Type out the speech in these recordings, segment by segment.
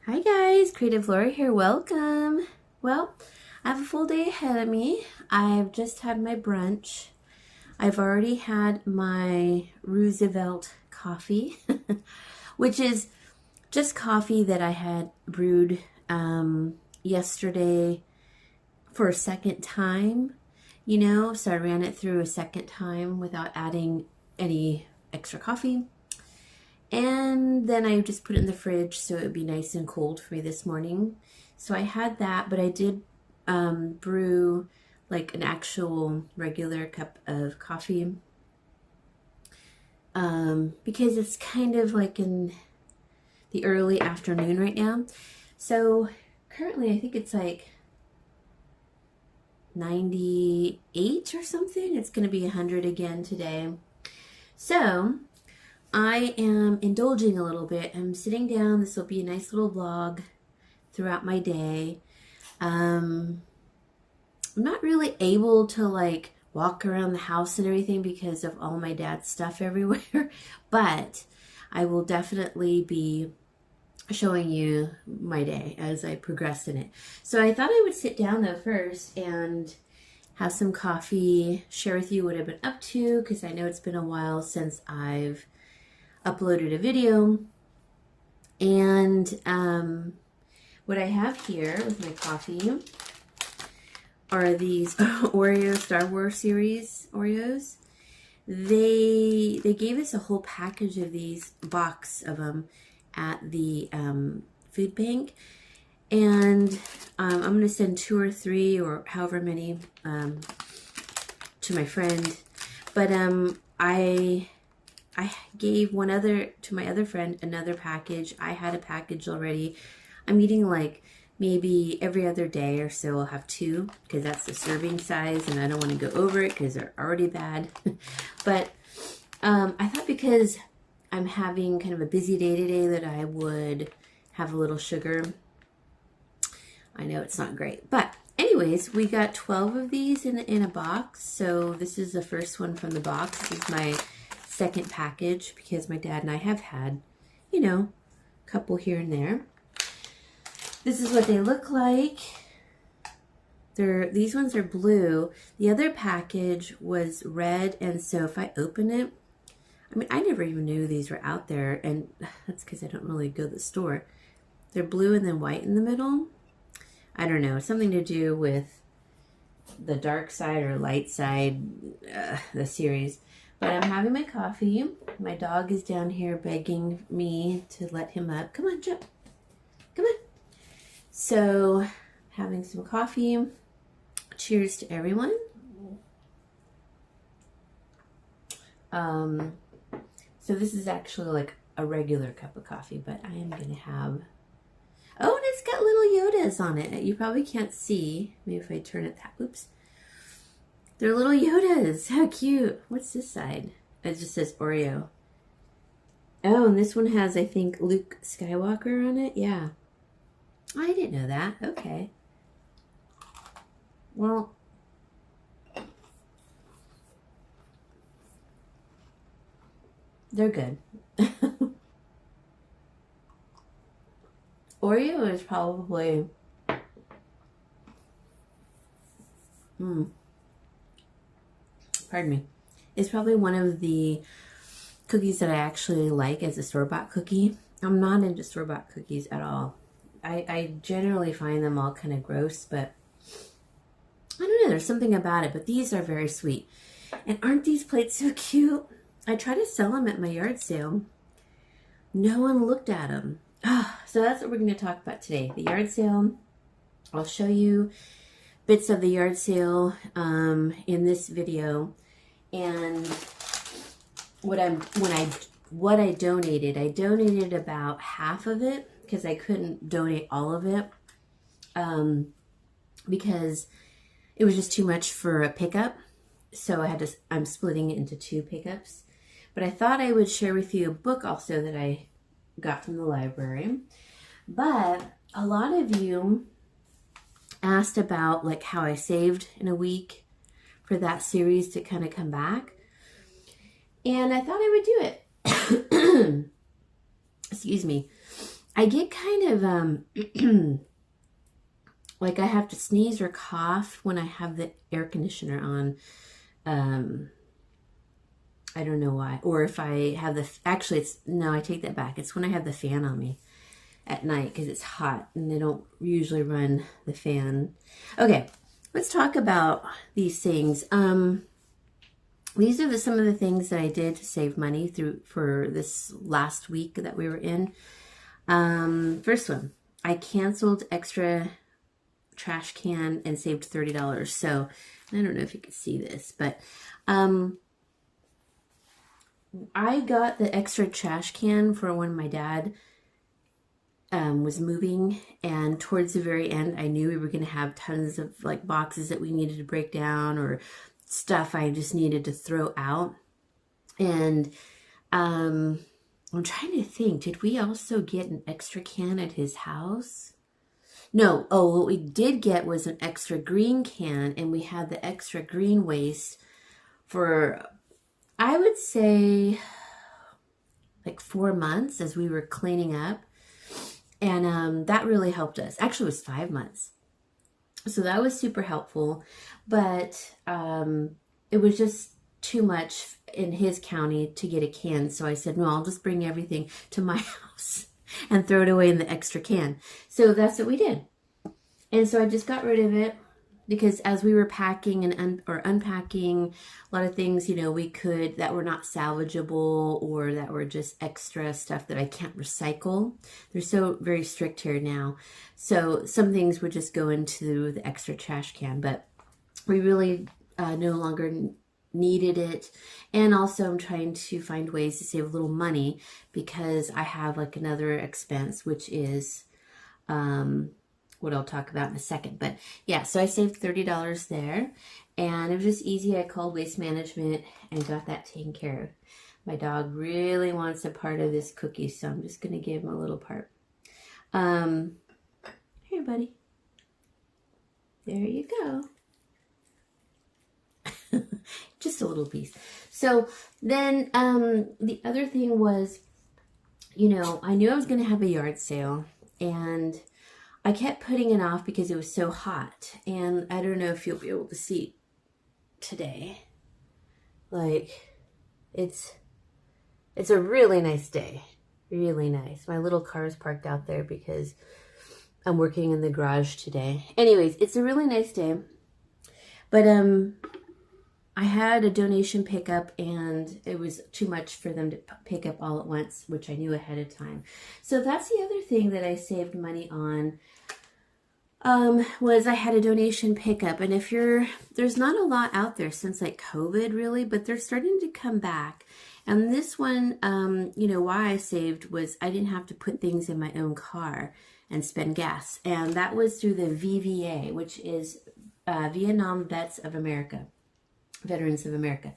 Hi guys, Creative Lauri here. Welcome. Well, I have a full day ahead of me. I've just had my brunch. I've already had my Roosevelt coffee, which is just coffee that I had brewed yesterday for a second time, so I ran it through a second time without adding any extra coffee. And then I just put it in the fridge so it would be nice and cold for me this morning. So I had that, but I did brew like an actual regular cup of coffee because it's kind of like in the early afternoon right now. So currently I think it's like 98 or something. It's going to be 100 again today. So I am indulging a little bit. I'm sitting down. This will be a nice little vlog throughout my day. I'm not really able to like walk around the house and everything because of all my dad's stuff everywhere, but I will definitely be showing you my day as I progress in it. So I thought I would sit down though first and have some coffee, share with you what I've been up to, because I know it's been a while since I've uploaded a video. And what I have here with my coffee are these Oreo Star Wars series Oreos. They gave us a whole package of these, box of them, at the food bank, and I'm going to send 2 or 3 or however many to my friend. But I gave one other to my other friend, another package. I had a package already. I'm eating like maybe every other day or so. I'll have 2 because that's the serving size, and I don't want to go over it because they're already bad. But I thought because I'm having kind of a busy day today that I would have a little sugar. I know it's not great, but anyways, we got 12 of these in a box. So this is the first one from the box. This is my second package because my dad and I have had, a couple here and there. This is what they look like. These ones are blue. The other package was red, and so if I open it, I never even knew these were out there, and that's because I don't really go to the store. They're blue and then white in the middle. I don't know, it's something to do with the dark side or light side, the series. But I'm having my coffee. My dog is down here begging me to let him up. Come on, jump. Come on. So, having some coffee. Cheers to everyone. So this is actually like a regular cup of coffee, but I am going to have... Oh, and it's got little Yodas on it. You probably can't see. Maybe if I turn it that... Oops. They're little Yodas. How cute. What's this side? It just says Oreo. Oh, and this one has, I think, Luke Skywalker on it. Yeah. I didn't know that. Okay. Well, they're good. Oreo is probably... Pardon me. It's probably one of the cookies that I actually like as a store-bought cookie. I'm not into store-bought cookies at all. I generally find them all kind of gross, but I don't know, there's something about it. But these are very sweet. And aren't these plates so cute? I tried to sell them at my yard sale. No one looked at them. So that's what we're going to talk about today. The yard sale. I'll show you bits of the yard sale in this video. And what I donated about half of it because I couldn't donate all of it because it was just too much for a pickup. So I'm splitting it into 2 pickups. But I thought I would share with you a book also that I got from the library. But a lot of you asked about like how I saved in a week for that series to kind of come back. And I thought I would do it. Excuse me. I get kind of like I have to sneeze or cough when I have the air conditioner on. Um, I don't know why. Or if I have actually, no, I take that back. It's when I have the fan on me at night because it's hot and they don't usually run the fan. Okay, let's talk about these things. These are some of the things that I did to save money for this last week that we were in. First one, I canceled extra trash can and saved $30. So I don't know if you can see this, but I got the extra trash can for when my dad was moving, and towards the very end I knew we were going to have tons of like boxes that we needed to break down or stuff I just needed to throw out. And I'm trying to think, did we also get an extra can at his house? No. Oh, what we did get was an extra green can, and we had the extra green waste for, I would say, like 4 months as we were cleaning up. And that really helped us. Actually, it was 5 months. So that was super helpful. But it was just too much in his county to get a can. So I said, no, I'll just bring everything to my house and throw it away in the extra can. So that's what we did. And so I just got rid of it because as we were packing and unpacking a lot of things, you know, we could, that were not salvageable or that were just extra stuff that I can't recycle. They're so very strict here now. So some things would just go into the extra trash can, but we really no longer needed it. And also I'm trying to find ways to save a little money because I have like another expense, which is what I'll talk about in a second. But yeah, so I saved $30 there, and it was just easy. I called Waste Management and got that taken care of. My dog really wants a part of this cookie, so I'm just going to give him a little part. Here, buddy. There you go. Just a little piece. So then the other thing was, you know, I knew I was going to have a yard sale, and I kept putting it off because it was so hot. And I don't know if you'll be able to see today. Like, it's a really nice day. Really nice. My little car is parked out there because I'm working in the garage today. Anyways, it's a really nice day. But I had a donation pickup, and it was too much for them to pick up all at once, which I knew ahead of time. So that's the other thing that I saved money on, was I had a donation pickup. And there's not a lot out there since like COVID really, but they're starting to come back. And this one, you know, why I saved was I didn't have to put things in my own car and spend gas. And that was through the VVA, which is Vietnam Veterans of America.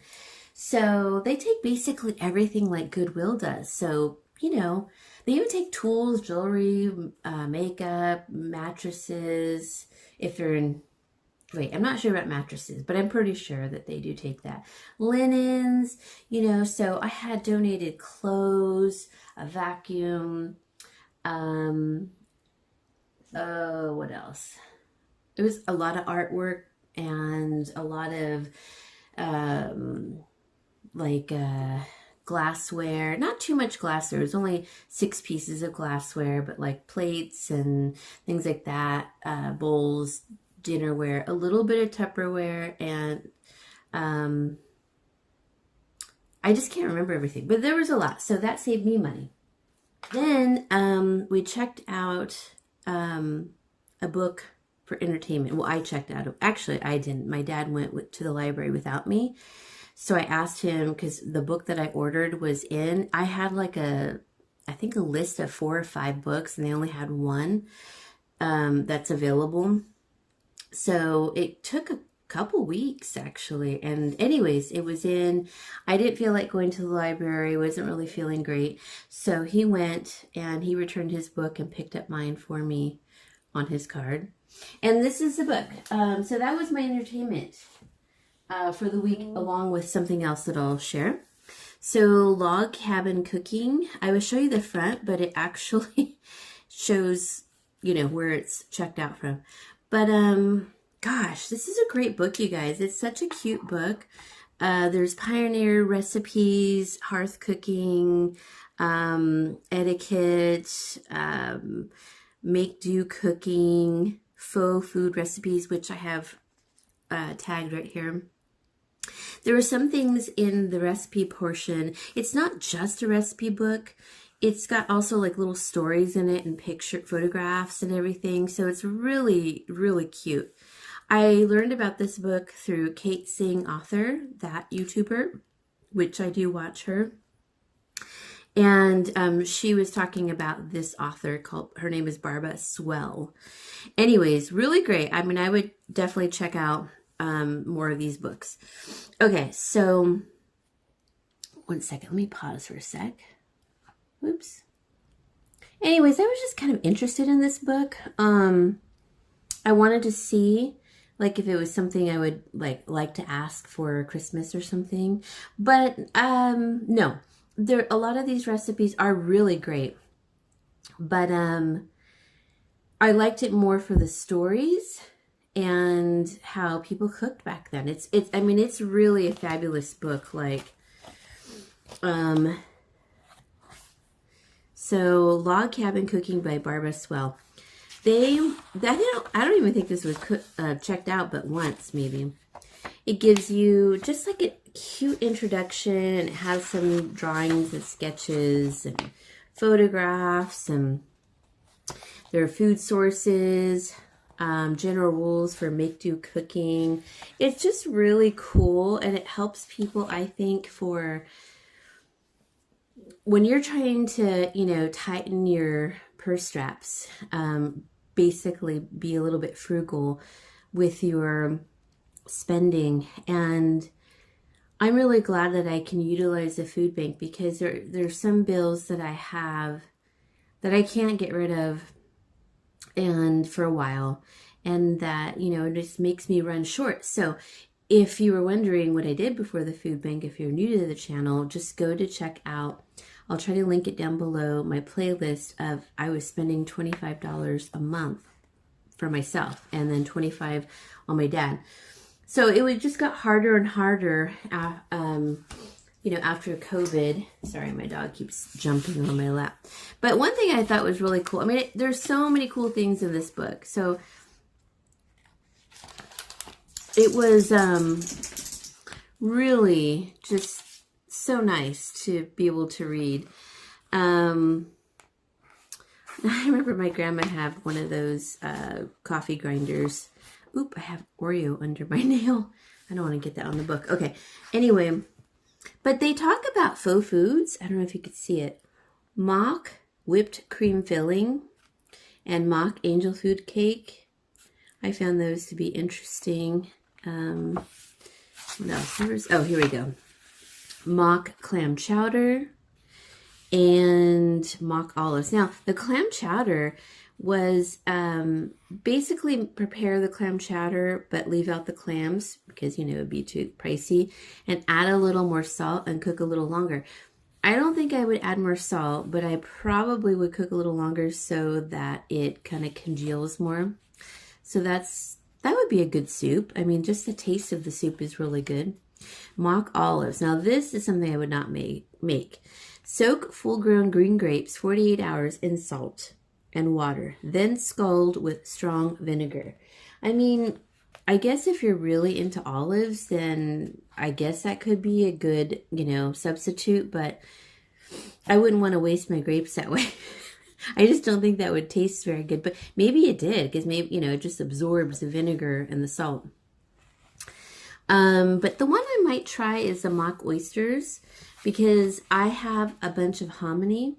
So they take basically everything like Goodwill does. So, you know, they even take tools, jewelry, makeup, mattresses. If they're in, wait, I'm not sure about mattresses, but I'm pretty sure that they do take that. Linens, you know, so I had donated clothes, a vacuum, what else? It was a lot of artwork and a lot of glassware. Not too much glassware. It was only 6 pieces of glassware, but like plates and things like that, bowls, dinnerware, a little bit of Tupperware, and I just can't remember everything, but there was a lot. So that saved me money. Then we checked out a book for entertainment. Well, I checked out. Actually, I didn't. My dad went to the library without me. So I asked him, because the book that I ordered was in, I had like I think a list of 4 or 5 books, and they only had one that's available. So it took a couple weeks actually. And anyways, it was in, I didn't feel like going to the library, wasn't really feeling great. So he went and he returned his book and picked up mine for me on his card. And this is the book. So that was my entertainment for the week, along with something else that I'll share. So log cabin cooking. I will show you the front, but it actually shows, you know, where it's checked out from. But gosh, this is a great book, you guys. It's such a cute book. There's pioneer recipes, hearth cooking, etiquette, make-do cooking, faux food recipes, which I have tagged right here. There are some things in the recipe portion. It's not just a recipe book. It's got also like little stories in it and picture photographs and everything. So it's really, really cute. I learned about this book through Kate Sing Author, that YouTuber, which I do watch her. And she was talking about this author her name is Barbara Swell. Anyways, really great. I mean, I would definitely check out more of these books. Okay, so one second. Let me pause for a sec. Whoops. Anyways, I was just kind of interested in this book. I wanted to see like if it was something I would like to ask for Christmas or something. But no. A lot of these recipes are really great. But I liked it more for the stories and how people cooked back then. I mean, it's really a fabulous book. Like, so Log Cabin Cooking by Barbara Swell. I don't even think this was checked out but once, maybe. It gives you just like a cute introduction. It has some drawings and sketches and photographs, and there are food sources, general rules for make-do cooking. It's just really cool, and it helps people, I think, for when you're trying to, you know, tighten your purse straps, basically be a little bit frugal with your spending. And I'm really glad that I can utilize the food bank, because there's some bills that I have that I can't get rid of and for a while, and that, you know, it just makes me run short. So if you were wondering what I did before the food bank, if you're new to the channel, just go to check out, I'll try to link it down below, my playlist of I was spending $25 a month for myself and then $25 on my dad. So it just got harder and harder, you know, after COVID. Sorry, my dog keeps jumping on my lap. But one thing I thought was really cool. I mean, there's so many cool things in this book. So it was really just so nice to be able to read. I remember my grandma had one of those coffee grinders. Oop, I have Oreo under my nail. I don't want to get that on the book. Okay, anyway, but they talk about faux foods. I don't know if you could see it. Mock whipped cream filling and mock angel food cake. I found those to be interesting. What else? Oh, here we go. Mock clam chowder and mock olives. Now, the clam chowder was basically prepare the clam chowder but leave out the clams because, you know, it would be too pricey, and add a little more salt and cook a little longer. I don't think I would add more salt, but I probably would cook a little longer so that it kind of congeals more. So that would be a good soup. I mean, just the taste of the soup is really good. Mock olives. Now, this is something I would not make. Soak full-grown green grapes 48 hours in salt and water, then scald with strong vinegar. I mean, I guess if you're really into olives, then I guess that could be a good, you know, substitute, but I wouldn't want to waste my grapes that way. I just don't think that would taste very good, but maybe it did, because maybe, you know, it just absorbs the vinegar and the salt. But the one I might try is the mock oysters, because I have a bunch of hominy.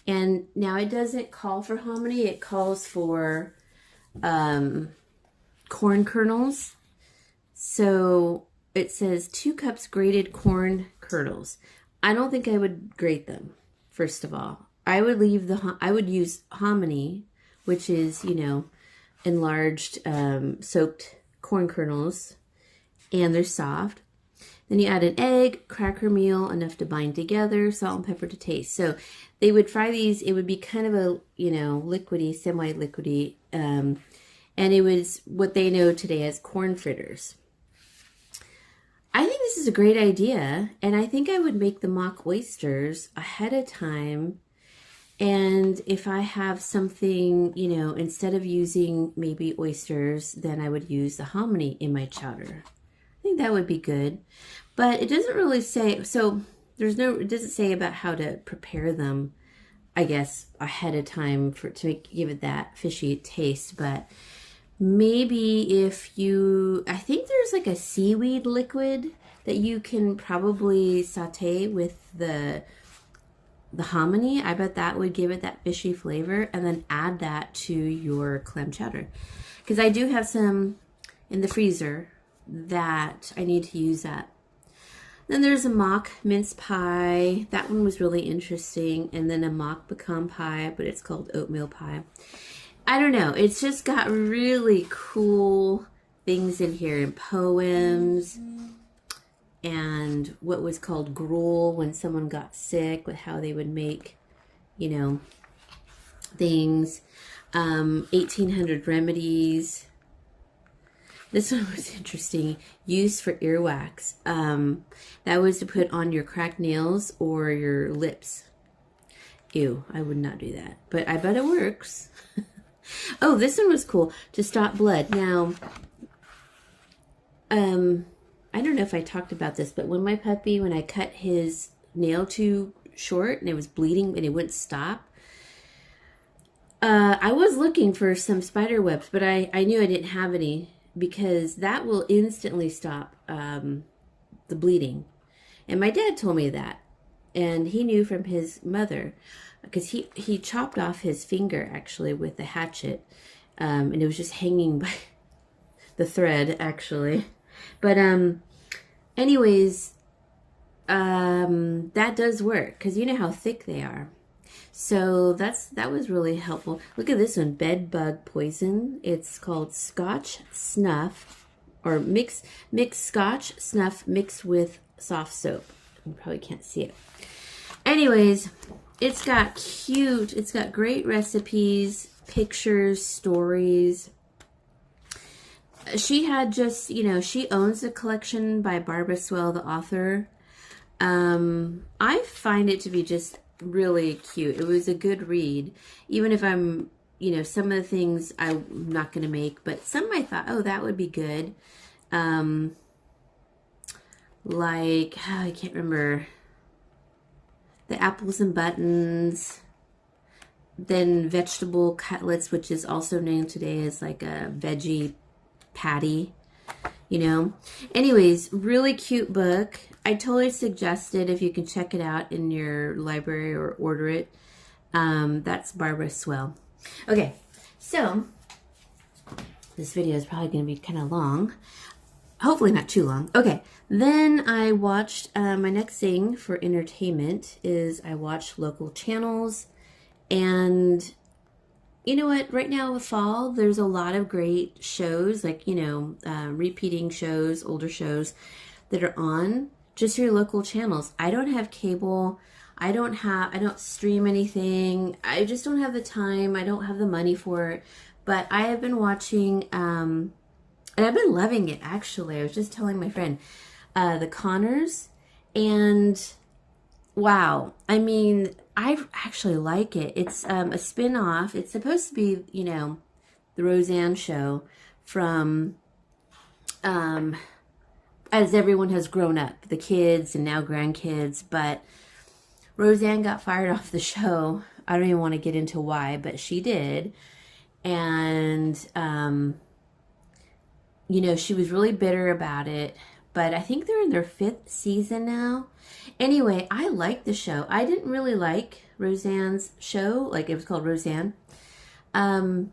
And now it doesn't call for hominy, it calls for corn kernels. So it says 2 cups grated corn kernels. I don't think I would grate them, first of all. I would use hominy, which is, you know, enlarged soaked corn kernels, and they're soft. Then you add an egg, cracker meal, enough to bind together, salt and pepper to taste. So they would fry these. It would be kind of a, liquidy, semi-liquidy. And it was what they know today as corn fritters. I think this is a great idea. And I think I would make the mock oysters ahead of time. And if I have something, instead of using maybe oysters, then I would use the hominy in my chowder. I think that would be good. But it doesn't really say, so it doesn't say about how to prepare them, I guess, ahead of time give it that fishy taste. But maybe I think there's like a seaweed liquid that you can probably saute with the hominy. I bet that would give it that fishy flavor, and then add that to your clam chowder. Because I do have some in the freezer that I need to use that. Then there's a mock mince pie. That one was really interesting. And then a mock pecan pie, but it's called oatmeal pie. I don't know. It's just got really cool things in here, and poems, and what was called gruel when someone got sick, with how they would make, things. 1800 remedies. This one was interesting. Use for earwax. That was to put on your cracked nails or your lips. Ew, I would not do that. But I bet it works. Oh, this one was cool. To stop blood. Now, I don't know if I talked about this, but when I cut his nail too short and it was bleeding and it wouldn't stop, I was looking for some spider webs, but I knew I didn't have any, because that will instantly stop the bleeding. And my dad told me that. And he knew from his mother, because he chopped off his finger, actually, with the hatchet. And it was just hanging by the thread, actually. But anyways, that does work, because you know how thick they are. So that was really helpful. Look at this one, bed bug poison. It's called Scotch Snuff, or mix Scotch Snuff mixed with soft soap. You probably can't see it. Anyways, it's got great recipes, pictures, stories. She had just, she owns a collection by Barbara Swell, the author. I find it to be just really cute. It was a good read, even if I'm, some of the things I'm not going to make, but some I thought, oh, that would be good. Like, I can't remember, the apples and buttons, then vegetable cutlets, which is also named today as like a veggie patty, Anyways, really cute book. I totally suggest it if you can check it out in your library or order it. That's Barbara Swell. Okay, so this video is probably going to be kind of long. Hopefully not too long. Okay, then I watched, my next thing for entertainment is I watched local channels. And you know what? Right now with fall, there's a lot of great shows, like, repeating shows, older shows that are on just your local channels. I don't have cable. I don't stream anything. I just don't have the time. I don't have the money for it. But I have been watching, and I've been loving it, actually. I was just telling my friend, The Connors, and wow. I mean, I actually like it. It's a spin-off. It's supposed to be, the Roseanne show from, as everyone has grown up, the kids and now grandkids. But Roseanne got fired off the show. I don't even want to get into why, but she did. And, she was really bitter about it. But I think they're in their 5th season now. Anyway, I liked the show. I didn't really like Roseanne's show. Like, it was called Roseanne. I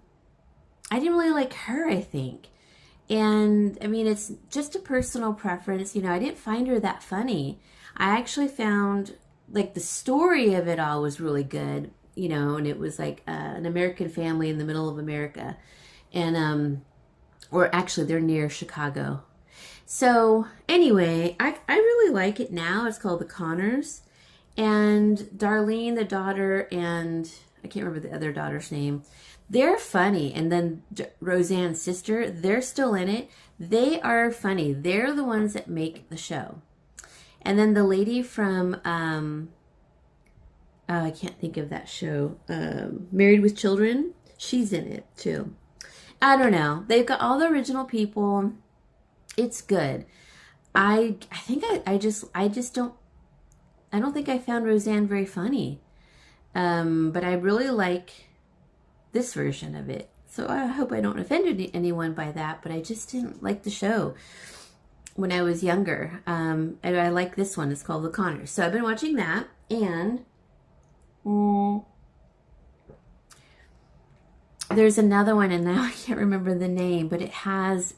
didn't really like her, I think. And, I mean, it's just a personal preference. I didn't find her that funny. I actually found, like, the story of it all was really good. And it was like an American family in the middle of America. And, or actually, they're near Chicago. So anyway, I really like it now. It's called The Connors. and Darlene, the daughter, and I can't remember the other daughter's name. They're funny. And then Roseanne's sister, they're still in it. They are funny. They're the ones that make the show. And then the lady from, I can't think of that show, Married with Children, she's in it too. I don't know. They've got all the original people. It's good. I think I don't think I found Roseanne very funny. But I really like this version of it. So I hope I don't offend anyone by that, but I just didn't like the show when I was younger. And I like this one. It's called The Connors. So I've been watching that, and there's another one, and now I can't remember the name, but it has,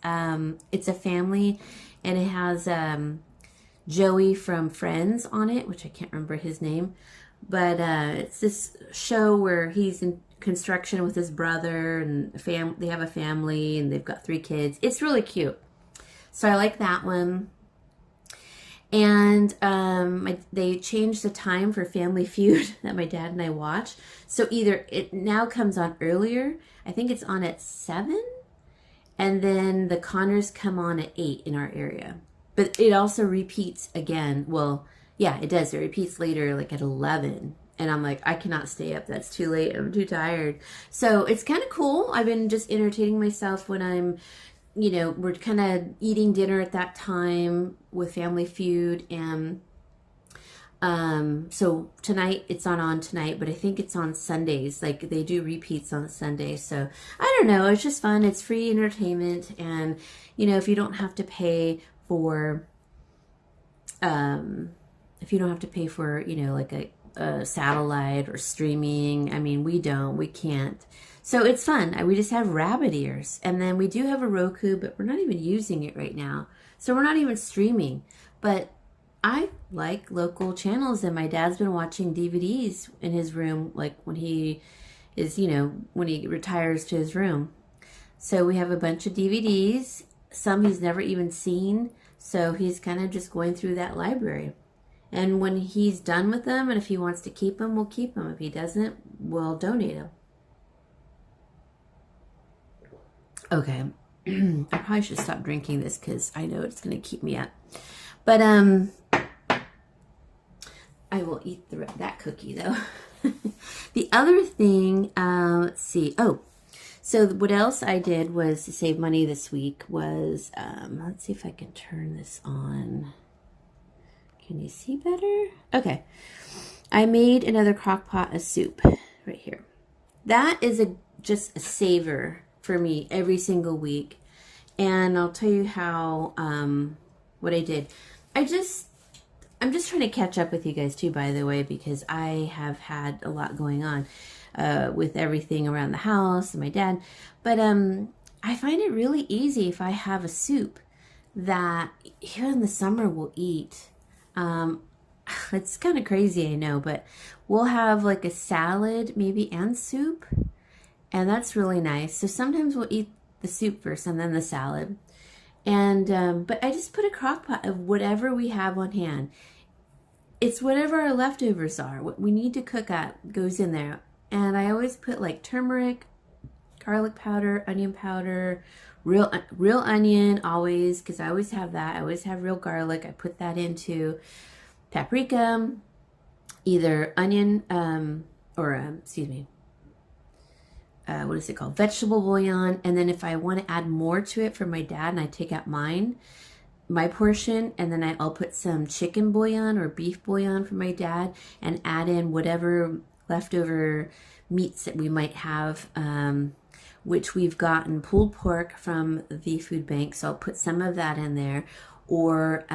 it's a family, and it has Joey from Friends on it, which I can't remember his name, but it's this show where he's in construction with his brother, and they have a family, and they've got 3 kids. It's really cute. So I like that one. And they changed the time for Family Feud that my dad and I watch. So either it now comes on earlier. I think it's on at 7. And then the Connors come on at 8 in our area. But it also repeats again. Well, yeah, it does. It repeats later, like at 11. And I'm like, I cannot stay up. That's too late. I'm too tired. So it's kind of cool. I've been just entertaining myself when I'm, we're kind of eating dinner at that time with Family Feud. And so tonight, it's on tonight, but I think it's on Sundays. Like, they do repeats on Sunday. So I don't know. It's just fun. It's free entertainment. And, if you don't have to pay for, like a satellite or streaming. I mean, we can't. So it's fun. We just have rabbit ears. And then we do have a Roku, but we're not even using it right now. So we're not even streaming. But I like local channels, and my dad's been watching DVDs in his room, like when he is, when he retires to his room. So we have a bunch of DVDs. Some he's never even seen. So he's kind of just going through that library. And when he's done with them, and if he wants to keep them, we'll keep them. If he doesn't, we'll donate them. Okay, I probably should stop drinking this because I know it's going to keep me up. But I will eat that cookie though. The other thing, let's see. Oh, so what else I did was to save money this week was, let's see if I can turn this on. Can you see better? Okay. I made another crock pot of soup right here. That is just a saver for me every single week. And I'll tell you how, what I did. I'm just trying to catch up with you guys too, by the way, because I have had a lot going on with everything around the house and my dad. But I find it really easy if I have a soup that here in the summer we'll eat. It's kind of crazy, I know, but we'll have like a salad maybe and soup, and that's really nice. So sometimes we'll eat the soup first and then the salad. And but I just put a crock pot of whatever we have on hand. It's whatever our leftovers are. What we need to cook up goes in there. And I always put like turmeric, garlic powder, onion powder, real onion always, because I always have that. I always have real garlic. I put that into paprika, either onion what is it called? Vegetable bouillon. And then if I want to add more to it for my dad, and I take out my portion, and then I'll put some chicken bouillon or beef bouillon for my dad and add in whatever leftover meats that we might have, which we've gotten pulled pork from the food bank. So I'll put some of that in there. Or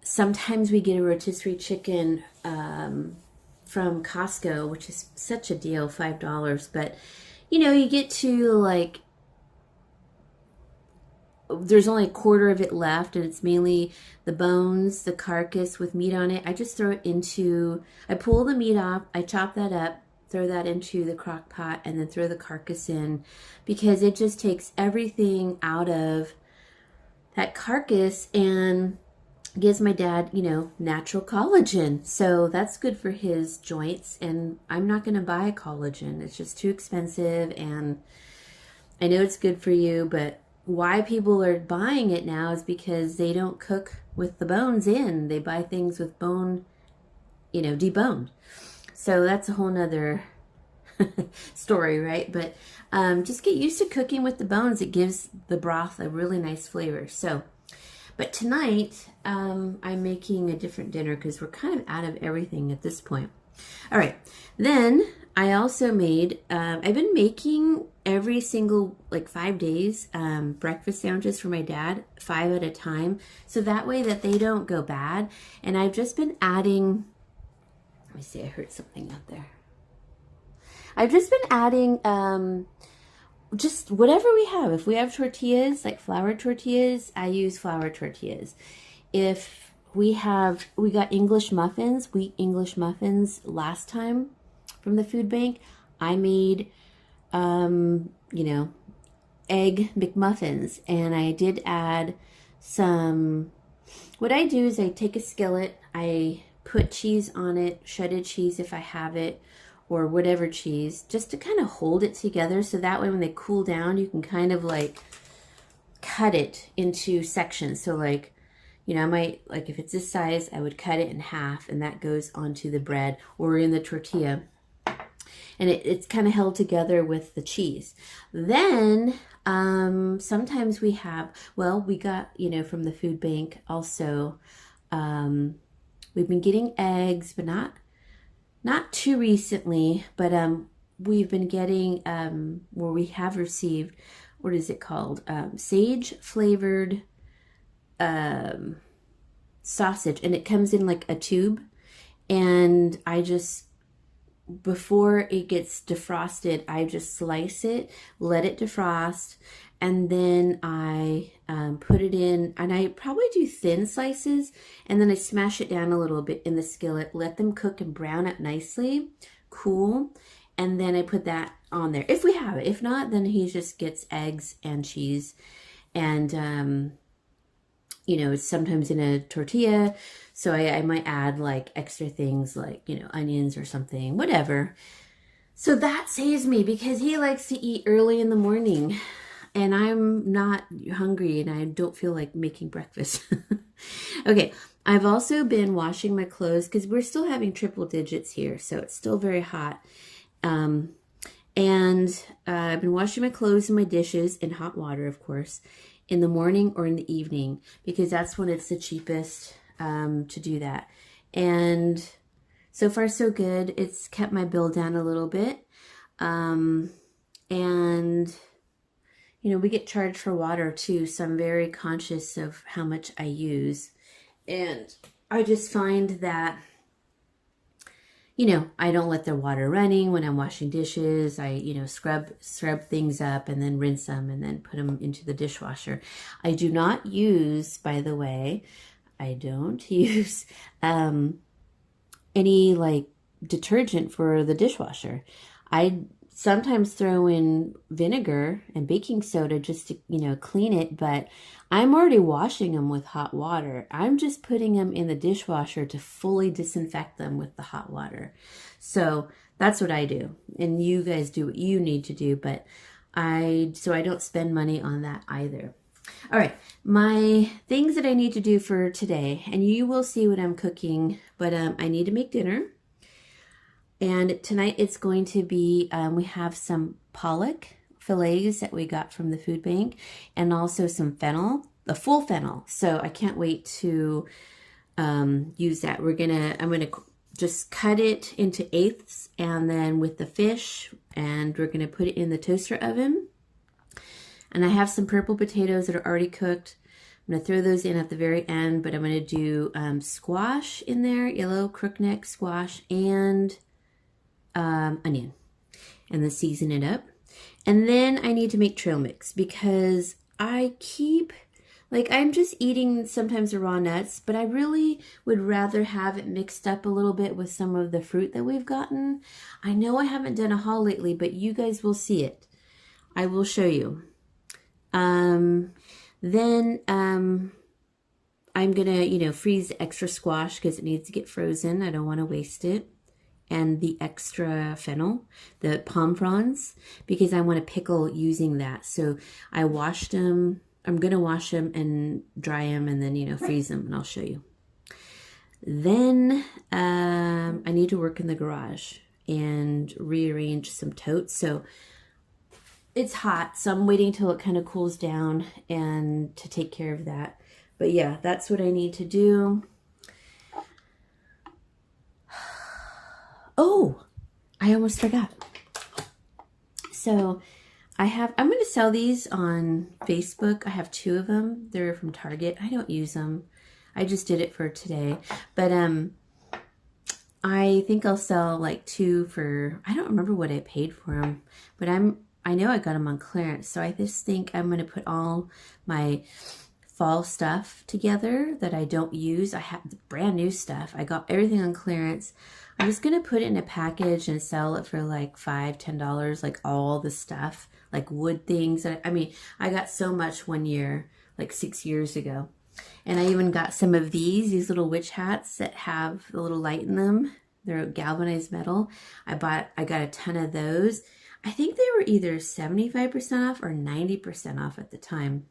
sometimes we get a rotisserie chicken from Costco, which is such a deal, $5. But, you get to like, there's only a quarter of it left, and it's mainly the bones, the carcass with meat on it. I just throw it I pull the meat off, I chop that up, throw that into the crock pot, and then throw the carcass in, because it just takes everything out of that carcass and gives my dad, you know, natural collagen. So that's good for his joints. And I'm not going to buy collagen. It's just too expensive. And I know it's good for you, but why people are buying it now is because they don't cook with the bones in. They buy things with bone, you know, deboned. So that's a whole nother story, right? But just get used to cooking with the bones. It gives the broth a really nice flavor. So, but tonight I'm making a different dinner because we're kind of out of everything at this point. All right. Then I also made, I've been making every single, like 5 days, breakfast sandwiches for my dad, 5 at a time. So that way that they don't go bad. And I've just been adding, let me see, I heard something out there. I've just been adding just whatever we have. If we have tortillas, like flour tortillas, I use flour tortillas. If we got English muffins, wheat English muffins last time from the food bank, I made, you know, egg McMuffins. And I did add some, what I do is I take a skillet, I put cheese on it, shredded cheese if I have it, or whatever cheese, just to kind of hold it together. So that way when they cool down, you can kind of like cut it into sections. So like, you know, I might, like if it's this size, I would cut it in half and that goes onto the bread or in the tortilla. And it's kind of held together with the cheese. Then sometimes we have, well, we got, you know, from the food bank also, we've been getting eggs, but not too recently, but we've been getting, where we have received, what is it called? Sage flavored sausage, and it comes in like a tube. And I just, before it gets defrosted, I just slice it, let it defrost, and then I put it in, and I probably do thin slices, and then I smash it down a little bit in the skillet, let them cook and brown up nicely, cool, and then I put that on there, if we have it. If not, then he just gets eggs and cheese, and you know, it's sometimes in a tortilla, so I might add like extra things like, you know, onions or something, whatever. So that saves me because he likes to eat early in the morning and I'm not hungry and I don't feel like making breakfast. Okay, I've also been washing my clothes because we're still having triple digits here, so it's still very hot. And I've been washing my clothes and my dishes in hot water, of course, in the morning or in the evening, because that's when it's the cheapest to do that. And so far so good. It's kept my bill down a little bit. And, you know, we get charged for water too, so I'm very conscious of how much I use. And I just find that, you know, I don't let the water running when I'm washing dishes. I, you know, scrub things up and then rinse them and then put them into the dishwasher. I do not use, by the way, I don't use any like detergent for the dishwasher. I sometimes throw in vinegar and baking soda just to, you know, clean it, but I'm already washing them with hot water. I'm just putting them in the dishwasher to fully disinfect them with the hot water. So that's what I do. And you guys do what you need to do, but so I don't spend money on that either. All right, my things that I need to do for today, and you will see what I'm cooking, but I need to make dinner. And tonight it's going to be, we have some pollock fillets that we got from the food bank, and also some fennel, the full fennel. So I can't wait to use that. I'm gonna just cut it into eighths, and then with the fish, and we're gonna put it in the toaster oven. And I have some purple potatoes that are already cooked. I'm gonna throw those in at the very end, but I'm gonna do squash in there, yellow crookneck squash, and onion, and then season it up. And then I need to make trail mix because I keep, like, I'm just eating sometimes the raw nuts, but I really would rather have it mixed up a little bit with some of the fruit that we've gotten. I know I haven't done a haul lately, but you guys will see it. I will show you. Then I I'm gonna, freeze the extra squash because it needs to get frozen. I don't want to waste it. And the extra fennel, the palm fronds, because I want to pickle using that. So I washed them. I'm gonna wash them and dry them and then, freeze them, and I'll show you. Then I need to work in the garage and rearrange some totes. So it's hot, so I'm waiting till it kind of cools down and to take care of that. But yeah, that's what I need to do. Oh, I almost forgot. So I'm going to sell these on Facebook. I have 2 of them. They're from Target. I don't use them. I just did it for today. But I think I'll sell like 2 for, I don't remember what I paid for them, but I know I got them on clearance. So I just think I'm going to put all my fall stuff together that I don't use. I have the brand new stuff. I got everything on clearance. I'm just going to put it in a package and sell it for like $5, $10, like all the stuff, like wood things. I mean, I got so much one year, like 6 years ago. And I even got some of these little witch hats that have a little light in them. They're galvanized metal. I got a ton of those. I think they were either 75% off or 90% off at the time.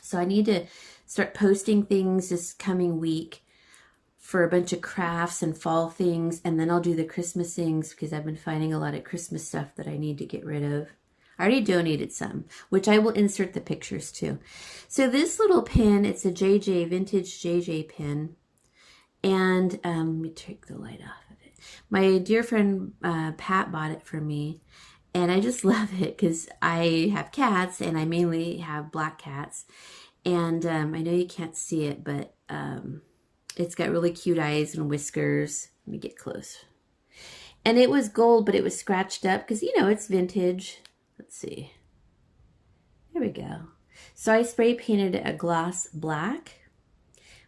So I need to start posting things this coming week for a bunch of crafts and fall things. And then I'll do the Christmas things because I've been finding a lot of Christmas stuff that I need to get rid of. I already donated some, which I will insert the pictures too. So this little pin, it's a vintage JJ pin. And let me take the light off of it. My dear friend Pat bought it for me. And I just love it because I have cats and I mainly have black cats. And I know you can't see it, but it's got really cute eyes and whiskers. Let me get close. And it was gold, but it was scratched up because, it's vintage. Let's see. There we go. So I spray painted it a gloss black,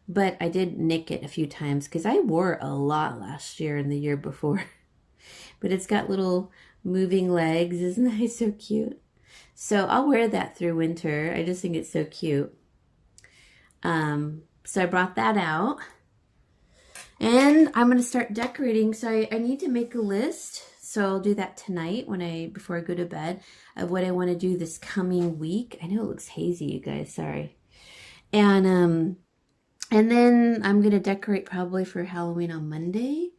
but I did nick it a few times because I wore it a lot last year and the year before. But it's got little moving legs. Isn't that so cute? So I'll wear that through winter. I just think it's so cute. So I brought that out. And I'm going to start decorating. So I need to make a list. So I'll do that tonight before I go to bed of what I want to do this coming week. I know it looks hazy, you guys. Sorry. And then I'm going to decorate probably for Halloween on Monday.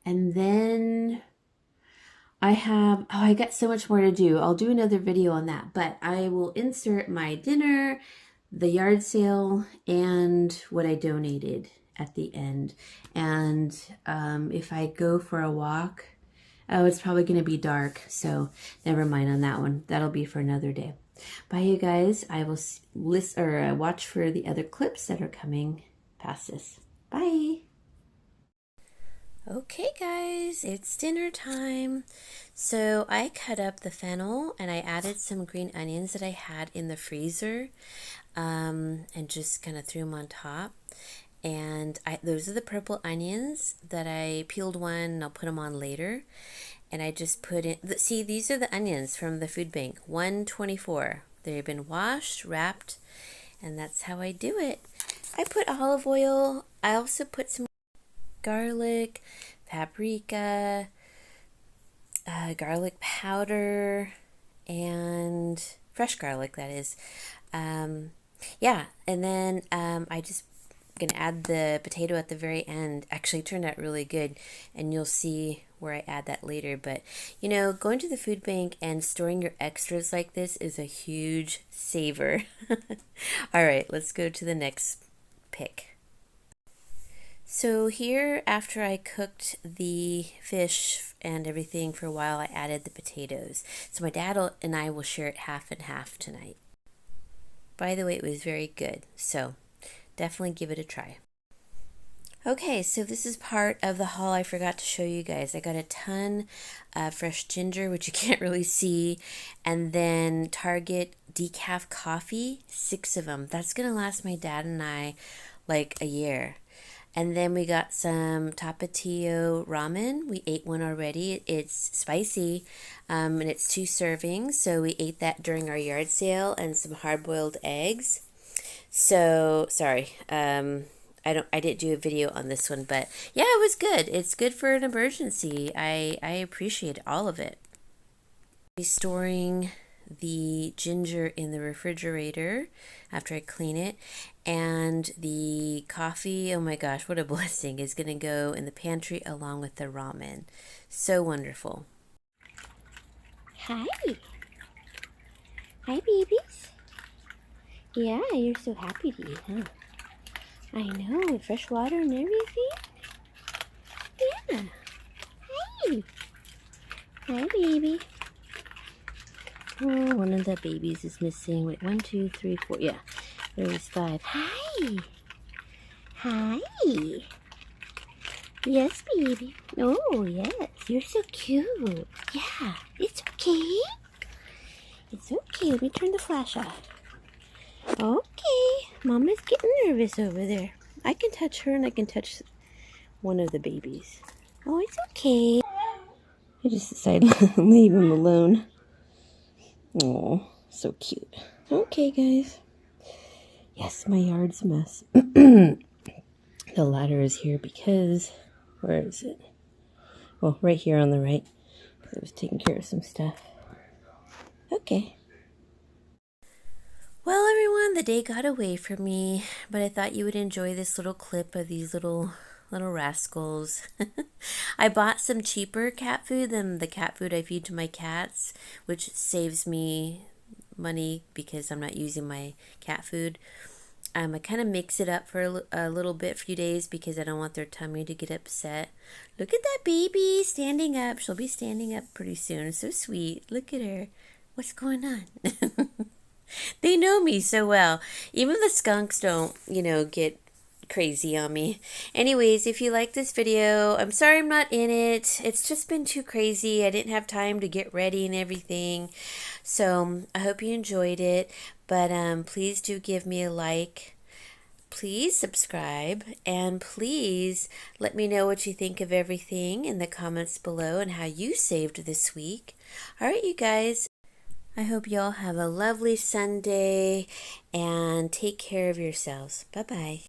And then I got so much more to do. I'll do another video on that, but I will insert my dinner, the yard sale, and what I donated at the end. And if I go for a walk, it's probably going to be dark, so never mind on that one. That'll be for another day. Bye, you guys. I will watch for the other clips that are coming past this. Bye. Okay, guys, it's dinner time. So I cut up the fennel and I added some green onions that I had in the freezer, and just kind of threw them on top. And those are the purple onions that I peeled one, and I'll put them on later. And I just put in, see, these are the onions from the food bank, 124. They've been washed, wrapped, and that's how I do it. I put olive oil. I also put some garlic, paprika, garlic powder, and fresh garlic, that is. Yeah, and then I just gonna add the potato at the very end. Actually, it turned out really good, and you'll see where I add that later. But going to the food bank and storing your extras like this is a huge saver. All right, let's go to the next pick. So here, after I cooked the fish and everything for a while, I added the potatoes. So my dad and I will share it half and half tonight. By the way, it was very good, so definitely give it a try. Okay, so this is part of the haul I forgot to show you guys. I got a ton of fresh ginger, which you can't really see, and then Target decaf coffee, 6 of them. That's gonna last my dad and I like a year. And then we got some tapatio ramen. We ate one already. It's spicy, and it's 2 servings. So we ate that during our yard sale, and some hard-boiled eggs. So sorry. I didn't do a video on this one, but yeah, it was good. It's good for an emergency. I appreciate all of it. Be storing the ginger in the refrigerator after I clean it, and the coffee, oh my gosh, what a blessing, is gonna go in the pantry along with the ramen. So wonderful. Hi. Hi, babies. Yeah, you're so happy to eat, huh? I know, with fresh water and everything. Yeah. Hi. Hi, baby. Oh, one of the babies is missing. Wait, 1, 2, 3, 4. Yeah, there's 5. Hi. Hi. Yes, baby. Oh, yes. You're so cute. Yeah, it's okay. It's okay. Let me turn the flash off. Okay. Mama's getting nervous over there. I can touch her and I can touch one of the babies. Oh, it's okay. I just decided to leave him alone. Oh, so cute. Okay, guys. Yes, my yard's a mess. The ladder is here because, where is it? Well, right here on the right. Because I was taking care of some stuff. Okay. Well, everyone, the day got away from me, but I thought you would enjoy this little clip of these little rascals. I bought some cheaper cat food than the cat food I feed to my cats, which saves me money because I'm not using my cat food. I kind of mix it up for a little bit, few days, because I don't want their tummy to get upset. Look at that baby standing up. She'll be standing up pretty soon. So sweet. Look at her. What's going on? They know me so well. Even the skunks don't, get crazy on me. Anyways, if you like this video, I'm sorry I'm not in it. It's just been too crazy. I didn't have time to get ready and everything. So I hope you enjoyed it. But please do give me a like. Please subscribe. And please let me know what you think of everything in the comments below and how you saved this week. All right, you guys. I hope you all have a lovely Sunday and take care of yourselves. Bye-bye.